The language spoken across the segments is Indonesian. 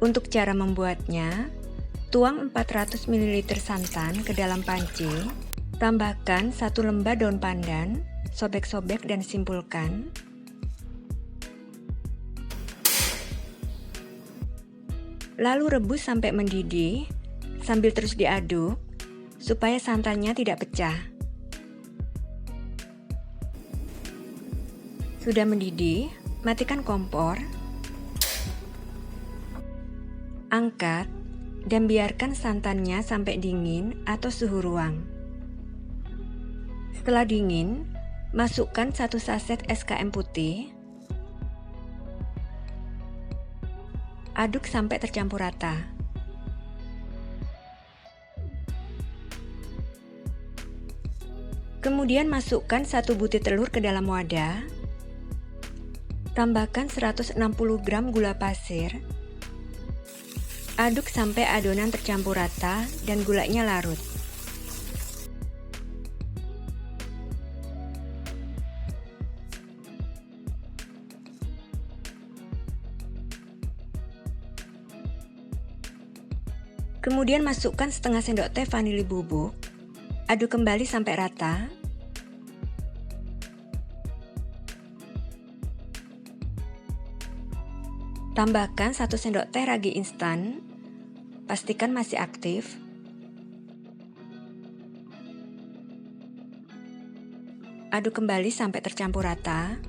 Untuk cara membuatnya, tuang 400 ml santan ke dalam panci, tambahkan 1 lembah daun pandan, sobek-sobek dan simpulkan. Lalu rebus sampai mendidih, sambil terus diaduk, supaya santannya tidak pecah. Sudah mendidih, matikan kompor, angkat, dan biarkan santannya sampai dingin atau suhu ruang. Setelah dingin, masukkan 1 saset SKM putih, aduk sampai tercampur rata. Kemudian masukkan 1 butir telur ke dalam wadah, tambahkan 160 gram gula pasir, aduk sampai adonan tercampur rata dan gulanya larut. Kemudian masukkan setengah sendok teh vanili bubuk, aduk kembali sampai rata. Tambahkan 1 sendok teh ragi instan, pastikan masih aktif. Aduk kembali sampai tercampur rata.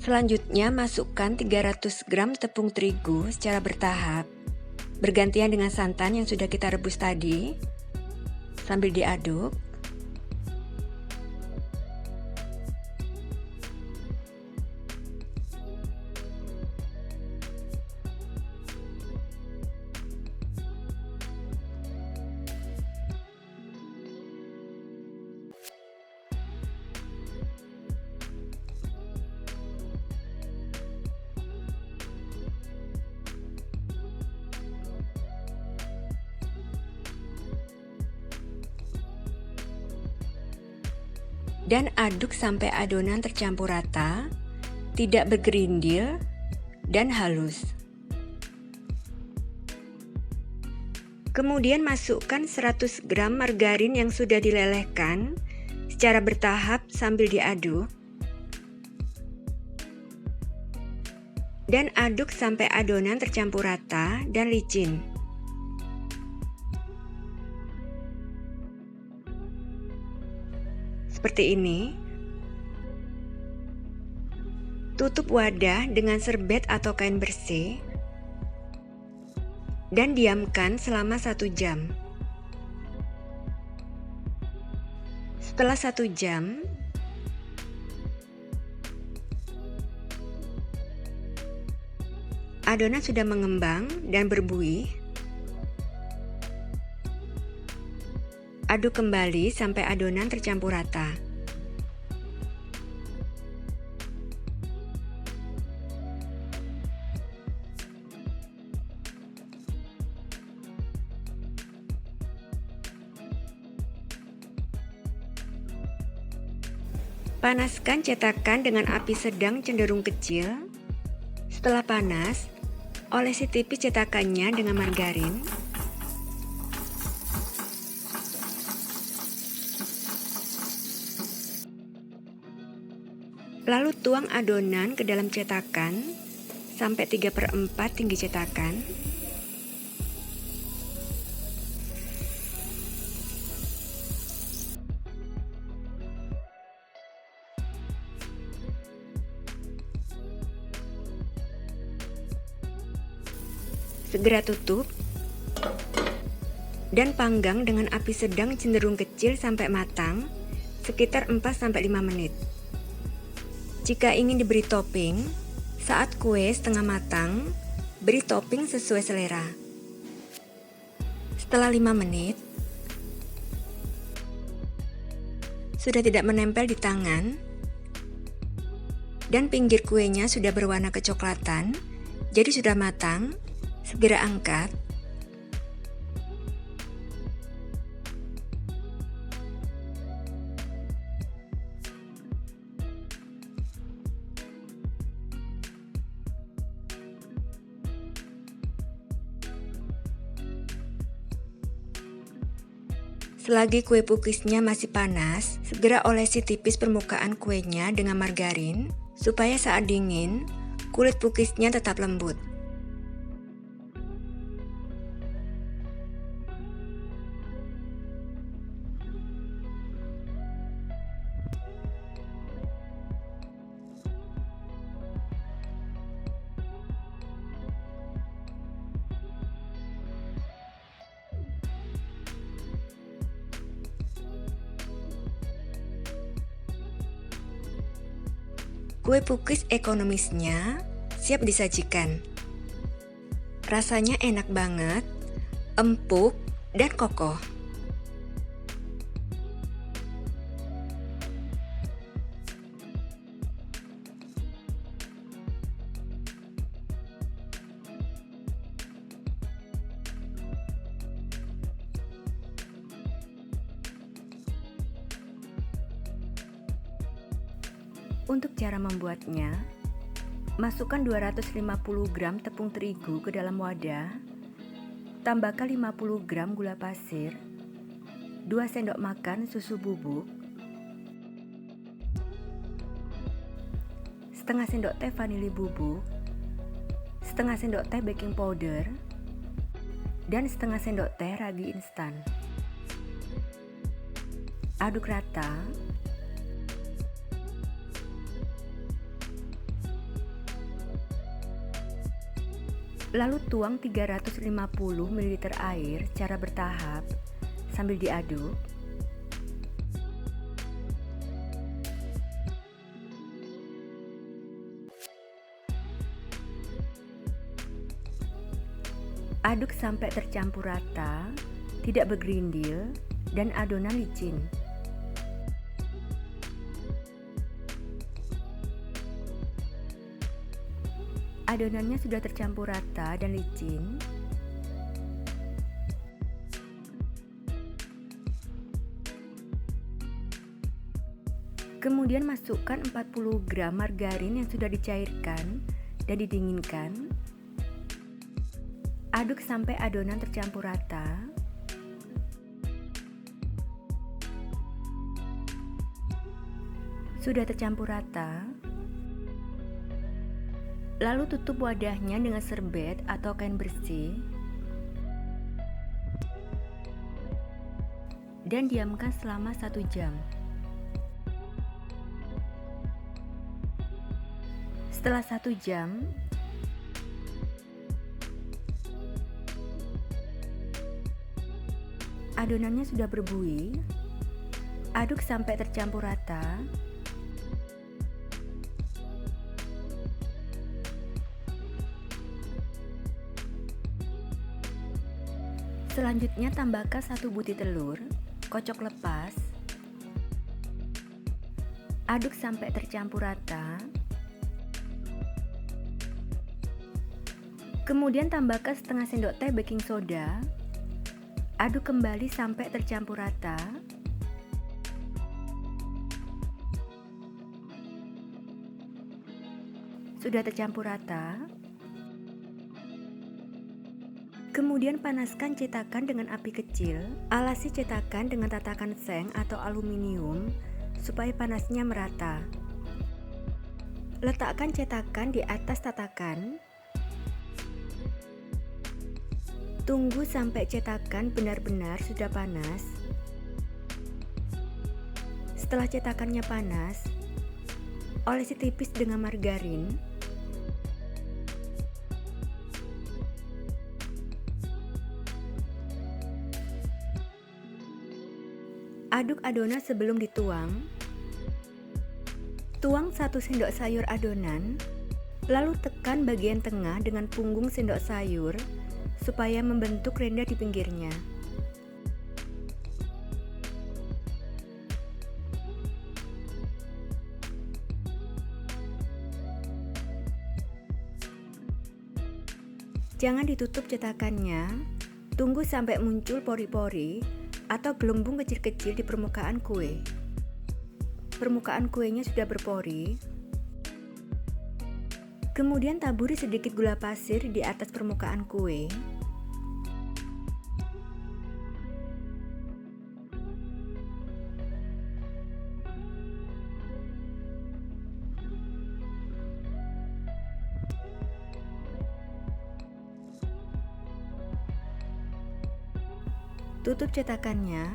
Selanjutnya masukkan 300 gram tepung terigu secara bertahap, bergantian dengan santan yang sudah kita rebus tadi, sambil diaduk. Dan aduk sampai adonan tercampur rata, tidak bergerindil, dan halus. Kemudian masukkan 100 gram margarin yang sudah dilelehkan secara bertahap sambil diaduk. Dan aduk sampai adonan tercampur rata dan licin. Seperti ini. Tutup wadah dengan serbet atau kain bersih dan diamkan selama 1 jam. Setelah 1 jam, adonan sudah mengembang dan berbuih. Aduk kembali sampai adonan tercampur rata. Panaskan cetakan dengan api sedang cenderung kecil. Setelah panas, olesi tipis cetakannya dengan margarin. Lalu tuang adonan ke dalam cetakan sampai 3/4 tinggi cetakan. Segera tutup dan panggang dengan api sedang cenderung kecil sampai matang, sekitar 4-5 menit. Jika ingin diberi topping, saat kue setengah matang, beri topping sesuai selera. Setelah 5 menit, sudah tidak menempel di tangan, dan pinggir kuenya sudah berwarna kecoklatan, jadi sudah matang. Segera angkat. Selagi kue pukisnya masih panas, segera olesi tipis permukaan kuenya dengan margarin supaya saat dingin, kulit pukisnya tetap lembut. Kue pukis ekonomisnya siap disajikan. Rasanya enak banget, empuk, dan kokoh. Untuk cara membuatnya, masukkan 250 gram tepung terigu ke dalam wadah, tambahkan 50 gram gula pasir, 2 sendok makan susu bubuk, setengah sendok teh vanili bubuk, setengah sendok teh baking powder, dan setengah sendok teh ragi instan. Aduk rata. Lalu tuang 350 ml air secara bertahap sambil diaduk. Aduk sampai tercampur rata, tidak bergerindil, dan adonan licin. Adonannya sudah tercampur rata dan licin. Kemudian masukkan 40 gram margarin yang sudah dicairkan dan didinginkan. Aduk sampai adonan tercampur rata. Sudah tercampur rata, lalu tutup wadahnya dengan serbet atau kain bersih dan diamkan selama 1 jam. Setelah 1 jam, adonannya sudah berbuih. Aduk sampai tercampur rata. Selanjutnya tambahkan 1 butir telur, kocok lepas. Aduk sampai tercampur rata. Kemudian tambahkan setengah sendok teh baking soda. Aduk kembali sampai tercampur rata. Sudah tercampur rata. Kemudian panaskan cetakan dengan api kecil. Alasi cetakan dengan tatakan seng atau aluminium supaya panasnya merata. Letakkan cetakan di atas tatakan. Tunggu sampai cetakan benar-benar sudah panas. Setelah cetakannya panas, olesi tipis dengan margarin. Aduk adonan sebelum dituang. Tuang 1 sendok sayur adonan, lalu tekan bagian tengah dengan punggung sendok sayur supaya membentuk renda di pinggirnya. Jangan ditutup cetakannya, tunggu sampai muncul pori-pori atau gelembung kecil-kecil di permukaan kue. Permukaan kuenya sudah berpori. Kemudian taburi sedikit gula pasir di atas permukaan kue. Tutup cetakannya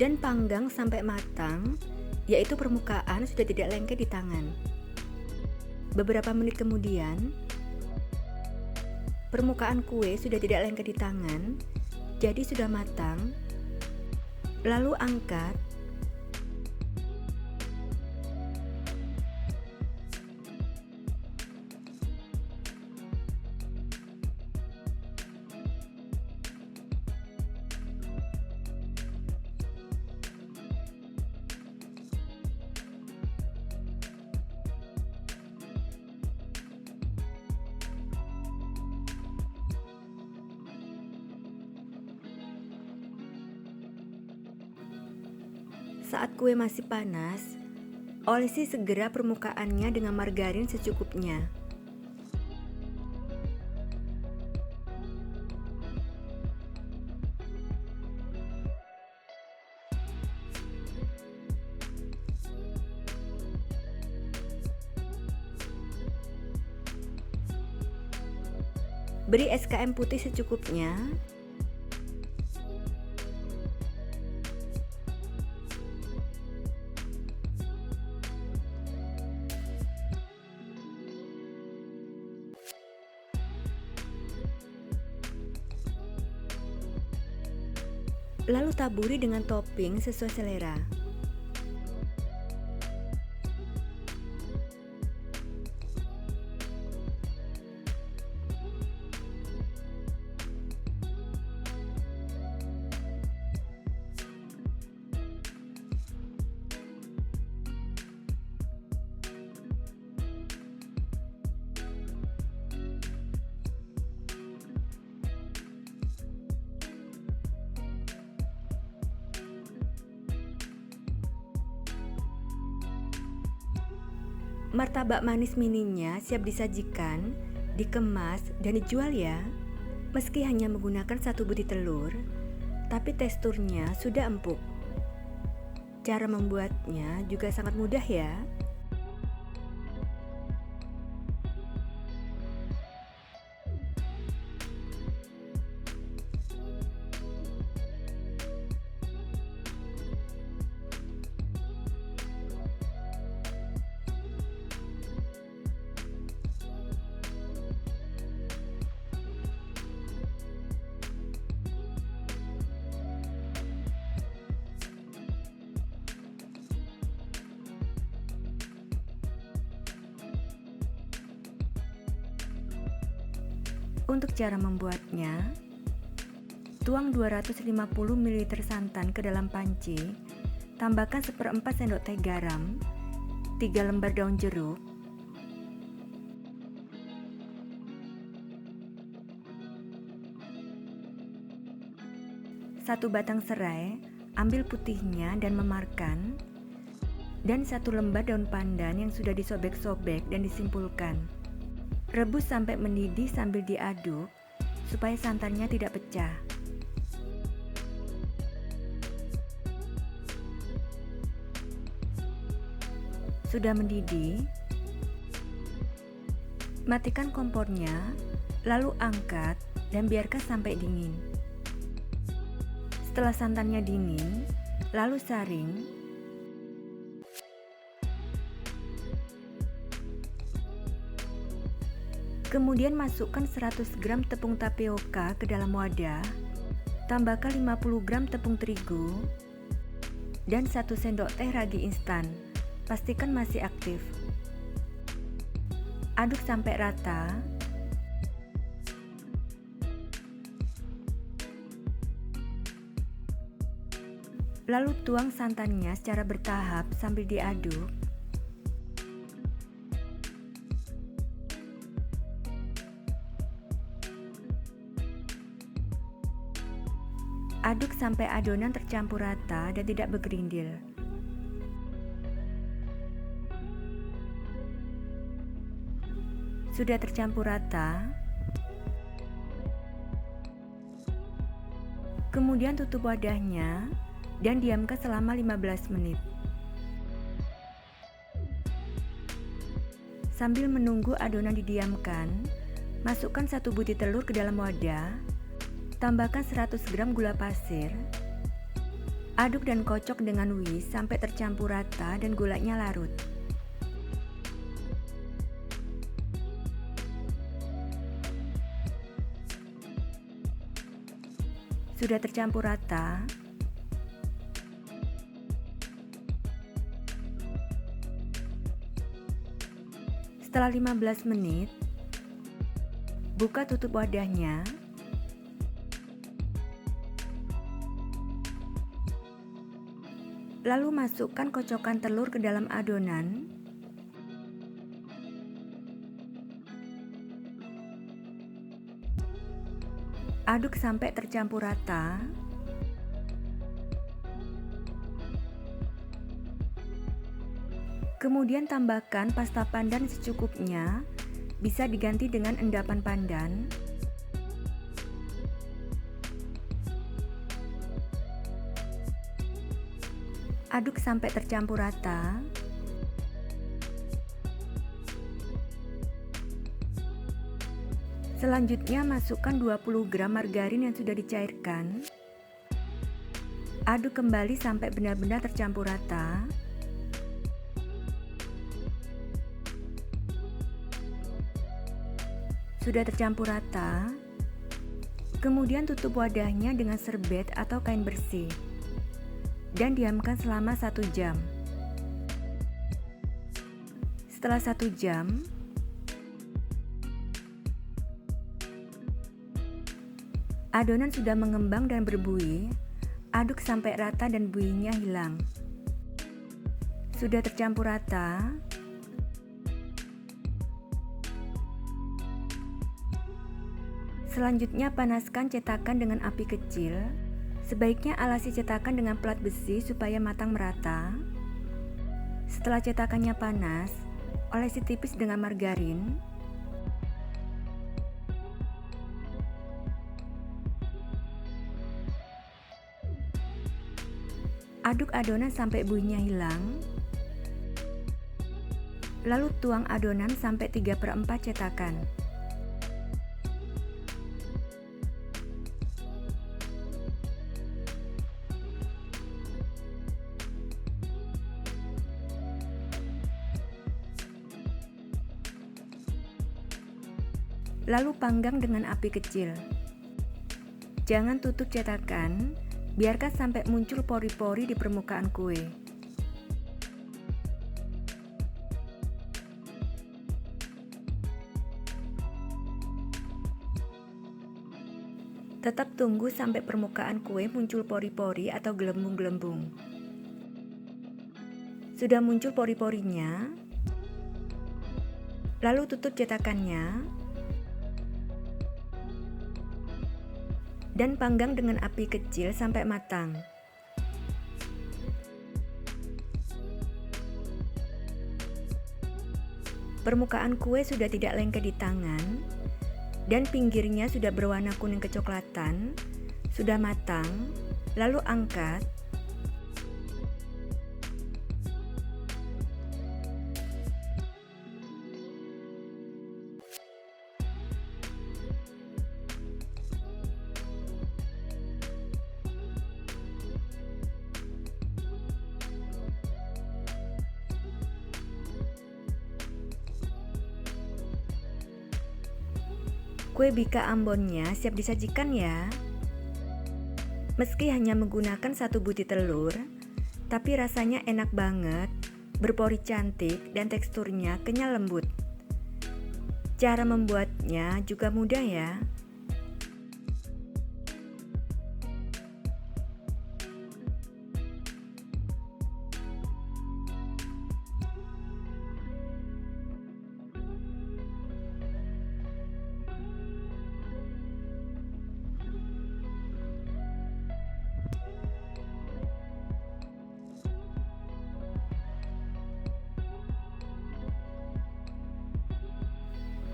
dan panggang sampai matang, yaitu permukaan sudah tidak lengket di tangan. Beberapa menit kemudian, permukaan kue sudah tidak lengket di tangan, jadi sudah matang. Lalu angkat. Saat kue masih panas, olesi segera permukaannya dengan margarin secukupnya. Beri SKM putih secukupnya. Lalu taburi dengan topping sesuai selera. Martabak manis mininya siap disajikan, dikemas, dan dijual ya. Meski hanya menggunakan 1 butir telur, tapi teksturnya sudah empuk. Cara membuatnya juga sangat mudah ya. Untuk cara membuatnya, tuang 250 ml santan ke dalam panci, tambahkan 1/4 sendok teh garam, 3 lembar daun jeruk, satu batang serai, ambil putihnya dan memarkan, dan 1 lembar daun pandan yang sudah disobek-sobek dan disimpulkan. Rebus sampai mendidih sambil diaduk supaya santannya tidak pecah. Sudah mendidih, matikan kompornya, lalu angkat dan biarkan sampai dingin. Setelah santannya dingin, lalu saring. Kemudian masukkan 100 gram tepung tapioka ke dalam wadah, tambahkan 50 gram tepung terigu, dan 1 sendok teh ragi instan. Pastikan masih aktif. Aduk sampai rata. Lalu tuang santannya secara bertahap sambil diaduk. Aduk sampai adonan tercampur rata dan tidak bergerindil. Sudah tercampur rata, kemudian tutup wadahnya dan diamkan selama 15 menit. Sambil menunggu adonan didiamkan, Masukkan 1 butir telur ke dalam wadah, tambahkan 100 gram gula pasir, aduk dan kocok dengan whisk sampai tercampur rata dan gulanya larut. Sudah tercampur rata, setelah 15 menit, buka tutup wadahnya. Lalu masukkan kocokan telur ke dalam adonan. Aduk sampai tercampur rata. Kemudian tambahkan pasta pandan secukupnya, bisa diganti dengan endapan pandan. Aduk sampai tercampur rata. Selanjutnya masukkan 20 gram margarin yang sudah dicairkan. Aduk kembali sampai benar-benar tercampur rata. Sudah tercampur rata, kemudian tutup wadahnya dengan serbet atau kain bersih dan diamkan selama 1 jam. Setelah 1 jam, adonan sudah mengembang dan berbuih. Aduk sampai rata dan buihnya hilang. Sudah tercampur rata, selanjutnya panaskan cetakan dengan api kecil. Sebaiknya alasi cetakan dengan plat besi supaya matang merata. Setelah cetakannya panas, olesi tipis dengan margarin. Aduk adonan sampai buihnya hilang. Lalu tuang adonan sampai 3/4 cetakan. Lalu panggang dengan api kecil. Jangan tutup cetakan, biarkan sampai muncul pori-pori di permukaan kue. Tetap tunggu sampai permukaan kue muncul pori-pori atau gelembung-gelembung. Sudah muncul pori-porinya, lalu tutup cetakannya dan panggang dengan api kecil sampai matang. Permukaan kue sudah tidak lengket di tangan dan pinggirnya sudah berwarna kuning kecoklatan, sudah matang. Lalu angkat. Kue bika ambonnya siap disajikan ya. Meski hanya menggunakan 1 butir telur, tapi rasanya enak banget, berpori cantik dan teksturnya kenyal lembut. Cara membuatnya juga mudah ya.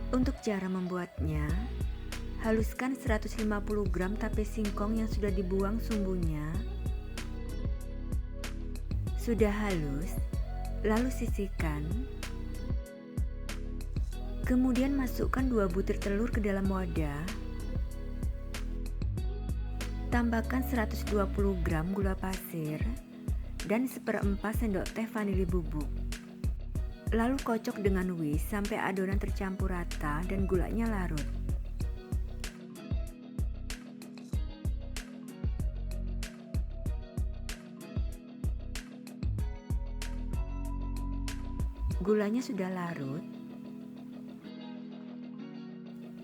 Untuk cara membuatnya, haluskan 150 gram tape singkong yang sudah dibuang sumbunya. Sudah halus, lalu sisihkan. Kemudian masukkan 2 butir telur ke dalam wadah. Tambahkan 120 gram gula pasir dan 1/4 sendok teh vanili bubuk. Lalu kocok dengan whisk sampai adonan tercampur rata dan gulanya larut. Gulanya sudah larut.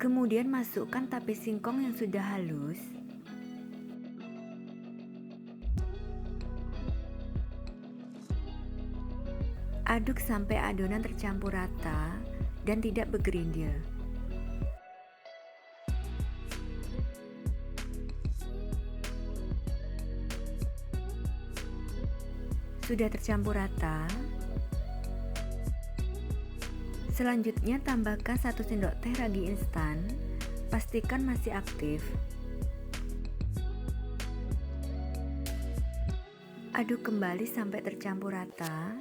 Kemudian masukkan tape singkong yang sudah halus. Aduk sampai adonan tercampur rata dan tidak bergerindil. Sudah tercampur rata. Selanjutnya tambahkan 1 sendok teh ragi instan, pastikan masih aktif. Aduk kembali sampai tercampur rata.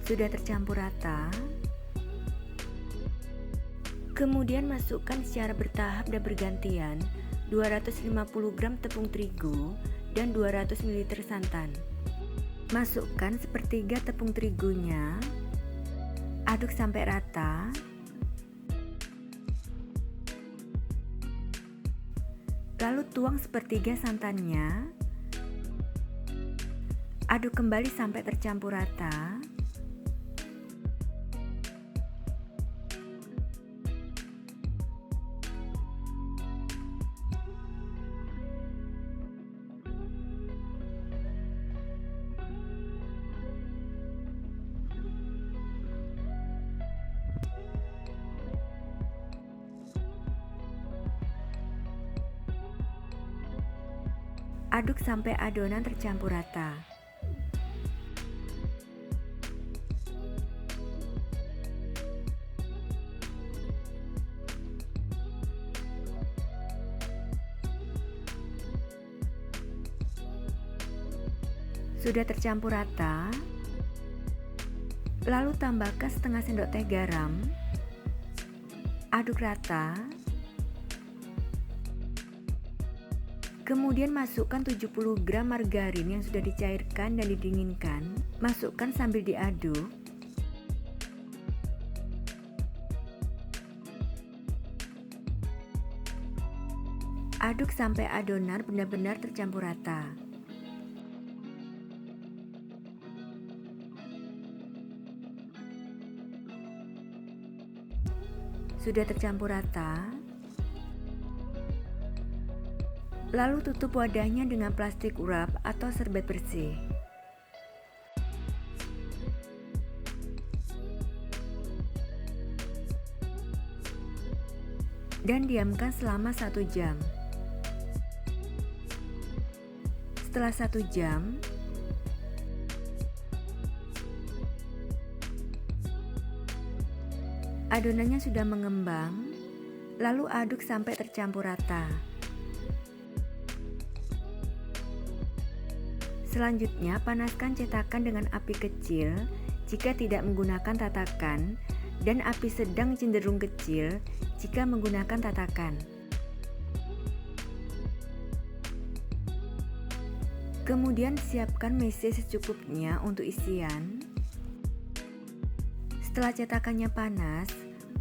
Sudah tercampur rata. Kemudian masukkan secara bertahap dan bergantian 250 gram tepung terigu dan 200 ml santan. Masukkan 1/3 tepung terigunya, aduk sampai rata. Lalu tuang 1/3 santannya, aduk kembali sampai tercampur rata. Aduk sampai adonan tercampur rata. Sudah tercampur rata. Lalu tambahkan setengah sendok teh garam. Aduk rata. Kemudian masukkan 70 gram margarin yang sudah dicairkan dan didinginkan. Masukkan sambil diaduk. Aduk sampai adonan benar-benar tercampur rata. Sudah tercampur rata. Lalu tutup wadahnya dengan plastik wrap atau serbet bersih. Dan diamkan selama 1 jam. Setelah 1 jam, adonannya sudah mengembang, lalu aduk sampai tercampur rata. Selanjutnya, panaskan cetakan dengan api kecil jika tidak menggunakan tatakan dan api sedang cenderung kecil jika menggunakan tatakan. Kemudian siapkan mese secukupnya untuk isian. Setelah cetakannya panas,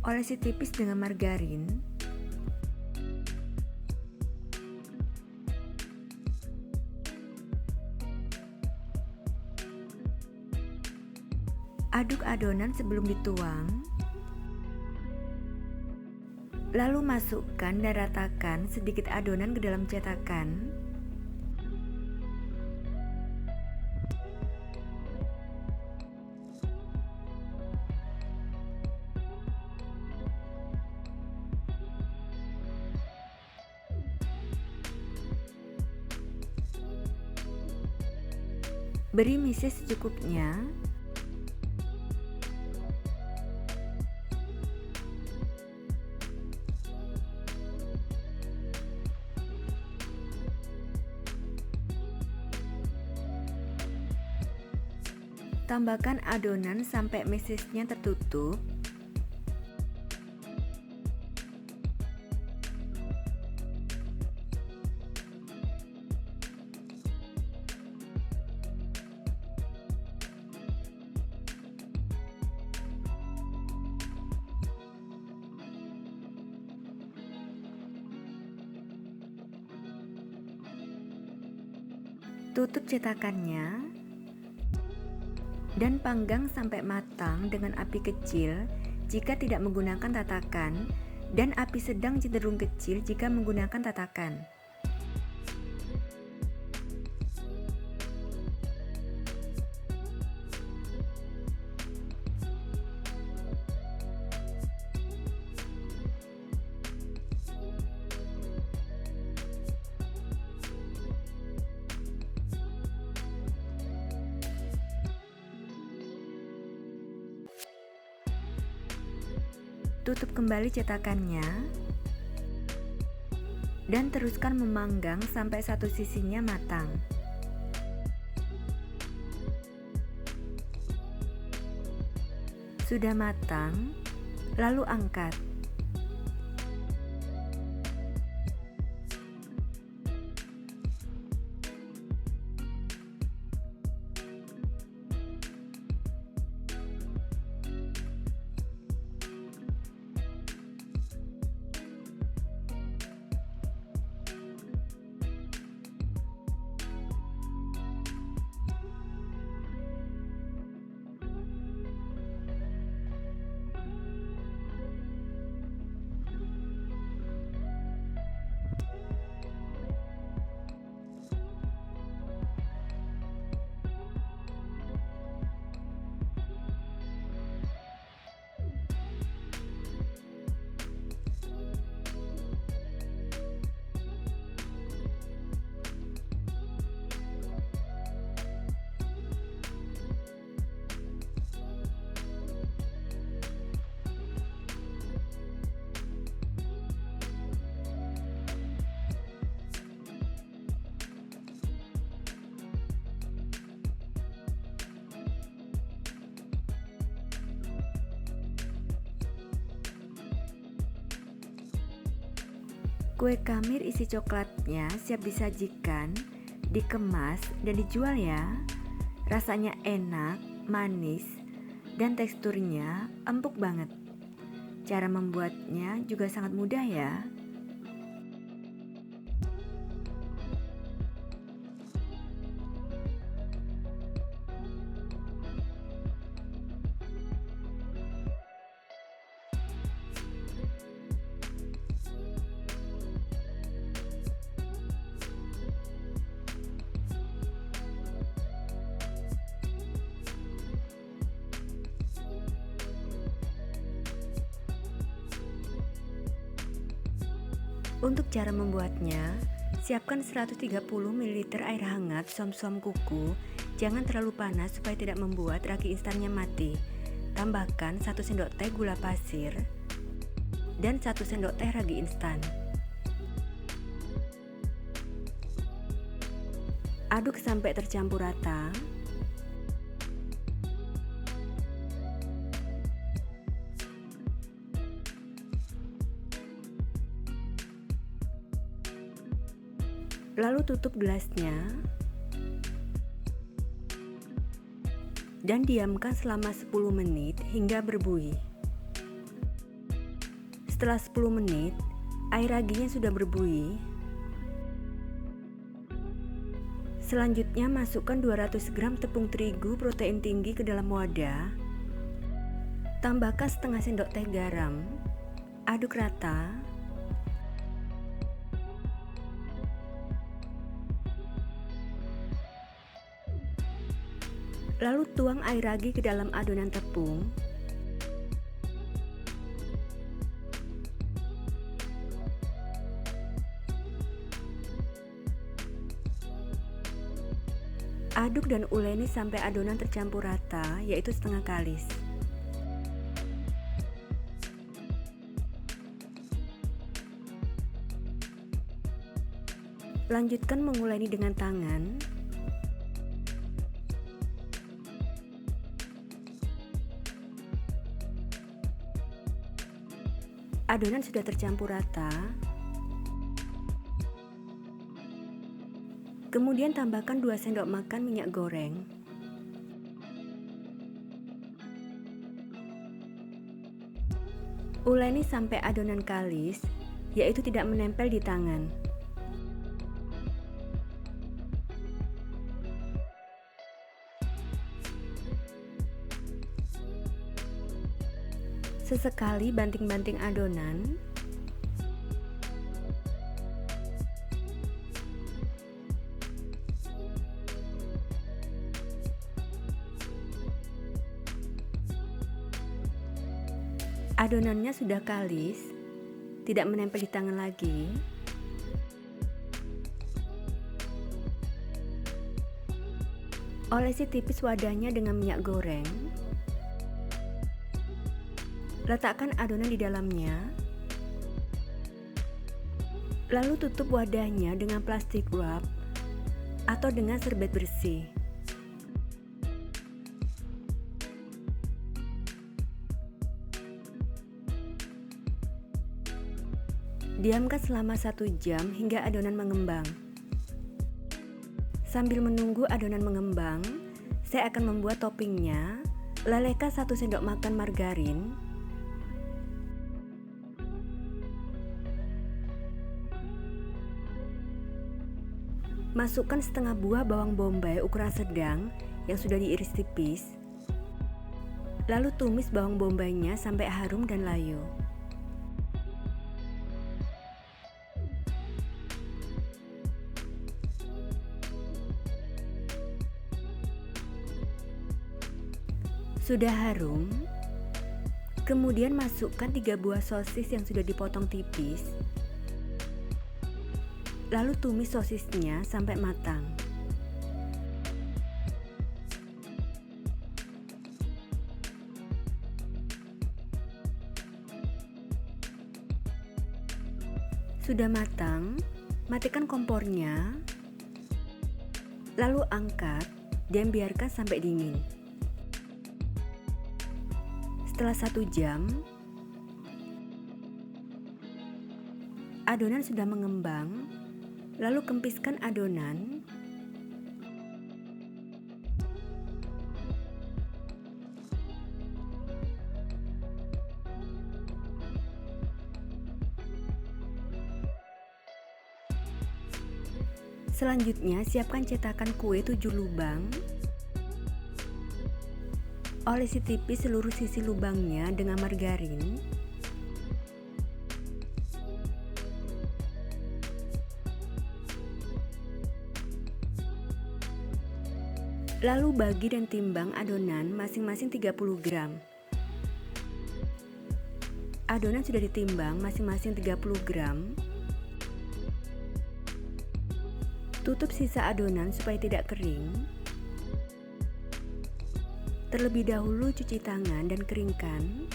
olesi tipis dengan margarin. Aduk adonan sebelum dituang. Lalu masukkan dan ratakan sedikit adonan ke dalam cetakan. Beri mise secukupnya. Tambahkan adonan sampai mesisnya tertutup. Tutup cetakannya dan panggang sampai matang dengan api kecil jika tidak menggunakan tatakan, dan api sedang cenderung kecil jika menggunakan tatakan. Tutup kembali cetakannya dan teruskan memanggang sampai satu sisinya matang. Sudah matang, lalu angkat. Kue kamir isi coklatnya siap disajikan, dikemas, dan dijual ya. Rasanya enak, manis, dan teksturnya empuk banget. Cara membuatnya juga sangat mudah ya. Untuk cara membuatnya, siapkan 130 ml air hangat som-som kuku. Jangan terlalu panas supaya tidak membuat ragi instannya mati. Tambahkan 1 sendok teh gula pasir dan 1 sendok teh ragi instan. Aduk sampai tercampur rata. Lalu tutup gelasnya dan diamkan selama 10 menit hingga berbuih. Setelah 10 menit, air raginya sudah berbuih. Selanjutnya masukkan 200 gram tepung terigu protein tinggi ke dalam wadah. Tambahkan setengah sendok teh garam. Aduk rata. Lalu tuang air ragi ke dalam adonan tepung. Aduk dan uleni sampai adonan tercampur rata, yaitu setengah kalis. Lanjutkan menguleni dengan tangan. adonan sudah tercampur rata, kemudian tambahkan 2 sendok makan minyak goreng. Uleni sampai adonan kalis, yaitu tidak menempel di tangan. Sesekali banting-banting adonan. Adonannya sudah kalis, tidak menempel di tangan lagi. Olesi tipis wadahnya dengan minyak goreng. Letakkan adonan di dalamnya. Lalu tutup wadahnya dengan plastik wrap atau dengan serbet bersih. Diamkan selama 1 jam hingga adonan mengembang. Sambil menunggu adonan mengembang, saya akan membuat toppingnya. Lelehkan 1 sendok makan margarin, masukkan setengah buah bawang bombay ukuran sedang yang sudah diiris tipis. Lalu tumis bawang bombaynya sampai harum dan layu. Sudah harum, kemudian masukkan 3 buah sosis yang sudah dipotong tipis. Lalu tumis sosisnya sampai matang. Sudah matang, matikan kompornya, lalu angkat dan biarkan sampai dingin. Setelah 1 jam, adonan sudah mengembang. Lalu kempiskan adonan. Selanjutnya, siapkan cetakan kue 7 lubang. Olesi tipis seluruh sisi lubangnya dengan margarin. Lalu bagi dan timbang adonan masing-masing 30 gram. Adonan sudah ditimbang masing-masing 30 gram. Tutup sisa adonan supaya tidak kering. Terlebih dahulu cuci tangan dan keringkan.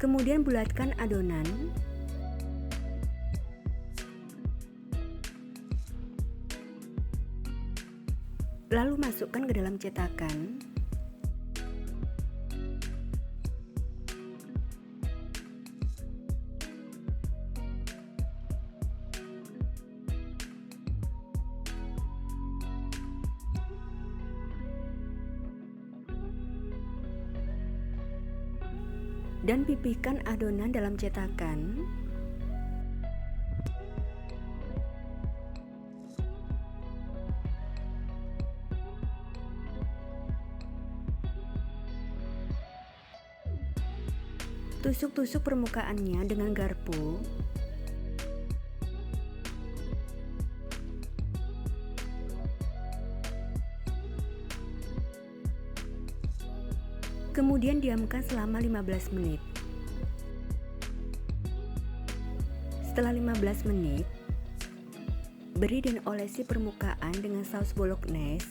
Kemudian bulatkan adonan. Lalu masukkan ke dalam cetakan. Dan pipihkan adonan dalam cetakan. Tusuk-tusuk permukaannya dengan garpu. Kemudian diamkan selama 15 menit. Setelah 15 menit, beri dan olesi permukaan dengan saus bolognese.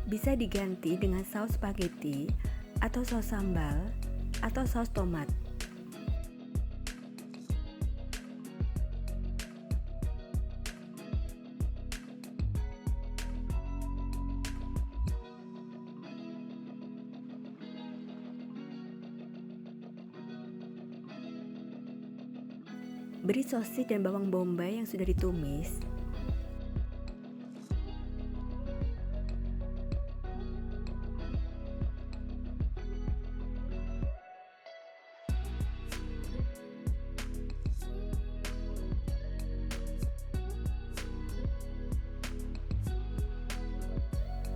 Bisa diganti dengan saus spaghetti atau saus sambal atau saus tomat. Beri sosis dan bawang bombay yang sudah ditumis.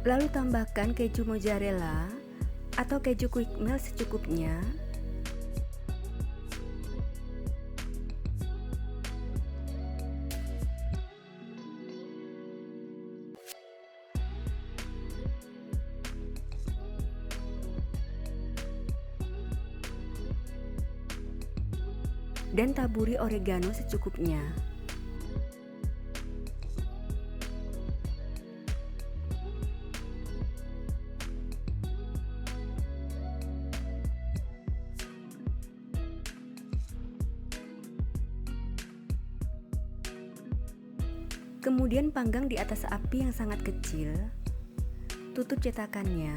Lalu tambahkan keju mozzarella atau keju quick melt secukupnya. Dan taburi oregano secukupnya. Kemudian panggang di atas api yang sangat kecil. Tutup cetakannya.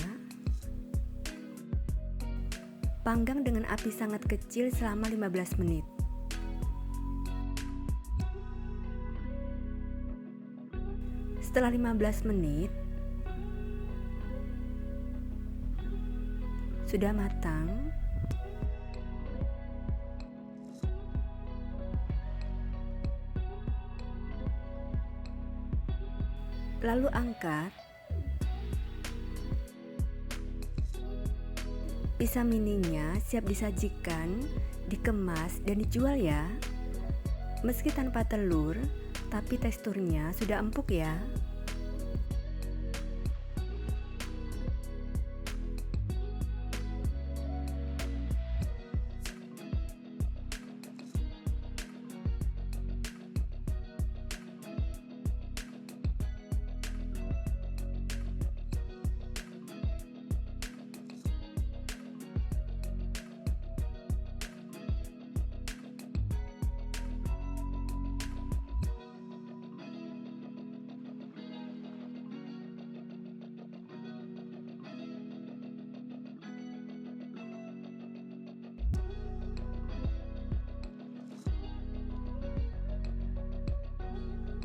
Panggang dengan api sangat kecil selama 15 menit. Setelah 15 menit, sudah matang. Lalu angkat. Pizza mininya siap disajikan, dikemas, dan dijual ya. Meski tanpa telur, tapi teksturnya sudah empuk ya.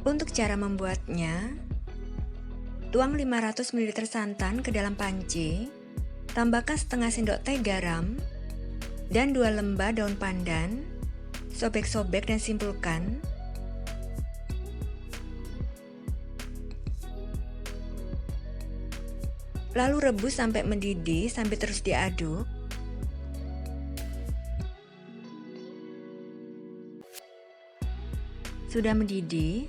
Untuk cara membuatnya, tuang 500 ml santan ke dalam panci, tambahkan setengah sendok teh garam, dan 2 lembar daun pandan, sobek-sobek dan simpulkan. Lalu rebus sampai mendidih sambil terus diaduk. Sudah mendidih,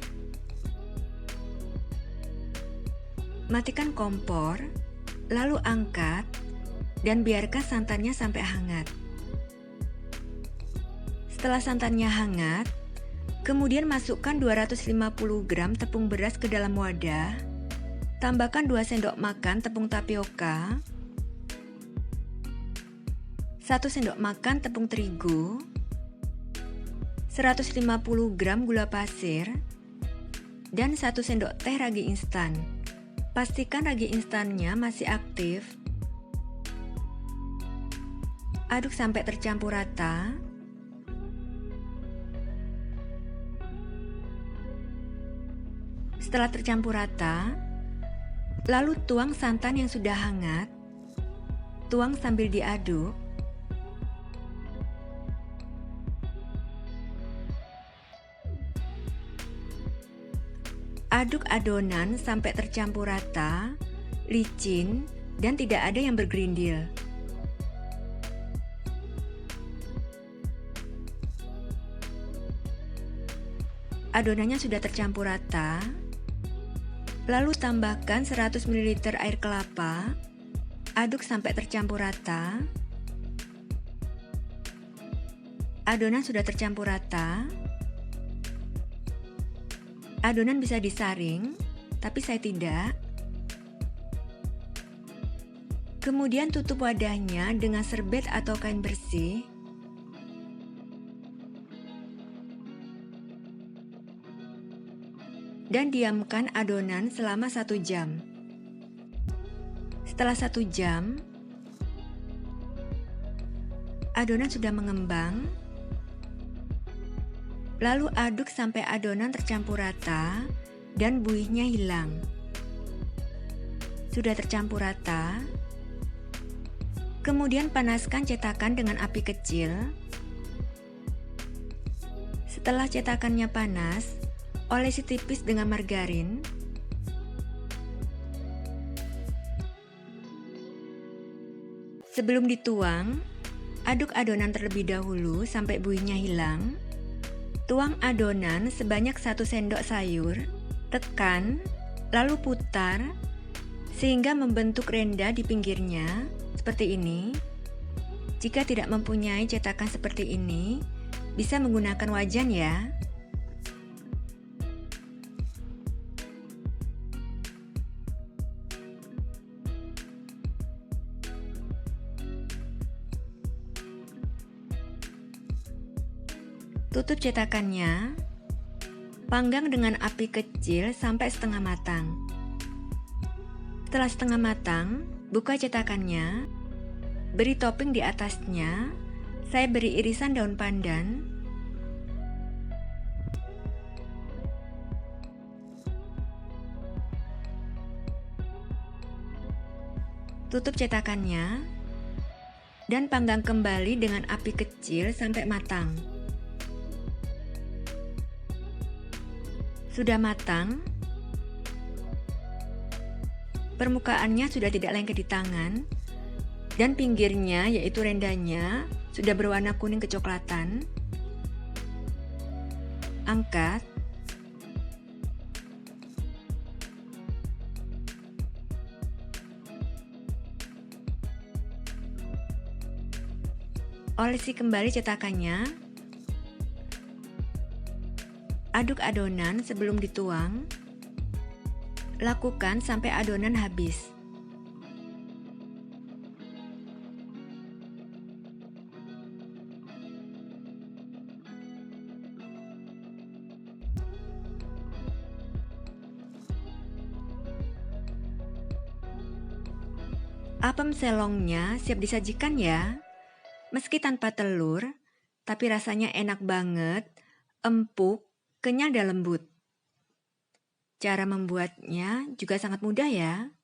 matikan kompor, lalu angkat dan biarkan santannya sampai hangat. Setelah santannya hangat, kemudian masukkan 250 gram tepung beras ke dalam wadah, tambahkan 2 sendok makan tepung tapioka, 1 sendok makan tepung terigu, 150 gram gula pasir, dan 1 sendok teh ragi instan. Pastikan ragi instannya masih aktif. Aduk sampai tercampur rata. Setelah tercampur rata, lalu tuang santan yang sudah hangat. Tuang sambil diaduk. Aduk adonan sampai tercampur rata, licin, dan tidak ada yang bergerindil. Adonannya sudah tercampur rata, lalu tambahkan 100 ml air kelapa, aduk sampai tercampur rata. Adonan sudah tercampur rata. Adonan bisa disaring, tapi saya tidak. Kemudian tutup wadahnya dengan serbet atau kain bersih. Dan diamkan adonan selama 1 jam. Setelah 1 jam, adonan sudah mengembang. Lalu aduk sampai adonan tercampur rata dan buihnya hilang. Sudah tercampur rata, kemudian panaskan cetakan dengan api kecil. Setelah cetakannya panas, olesi tipis dengan margarin. Sebelum dituang, aduk adonan terlebih dahulu sampai buihnya hilang. Tuang adonan sebanyak 1 sendok sayur, tekan, lalu putar sehingga membentuk renda di pinggirnya seperti ini. Jika tidak mempunyai cetakan seperti ini, bisa menggunakan wajan ya. Tutup cetakannya, panggang dengan api kecil sampai setengah matang. Setelah setengah matang, buka cetakannya, beri topping di atasnya. Saya beri irisan daun pandan, tutup cetakannya, dan panggang kembali dengan api kecil sampai matang. Sudah matang, permukaannya sudah tidak lengket di tangan, dan pinggirnya yaitu rendanya sudah berwarna kuning kecoklatan. Angkat, olesi kembali cetakannya. Aduk adonan sebelum dituang. Lakukan sampai adonan habis. Apem selongnya siap disajikan ya. Meski tanpa telur, tapi rasanya enak banget, empuk, kenyal dan lembut. Cara membuatnya juga sangat mudah ya.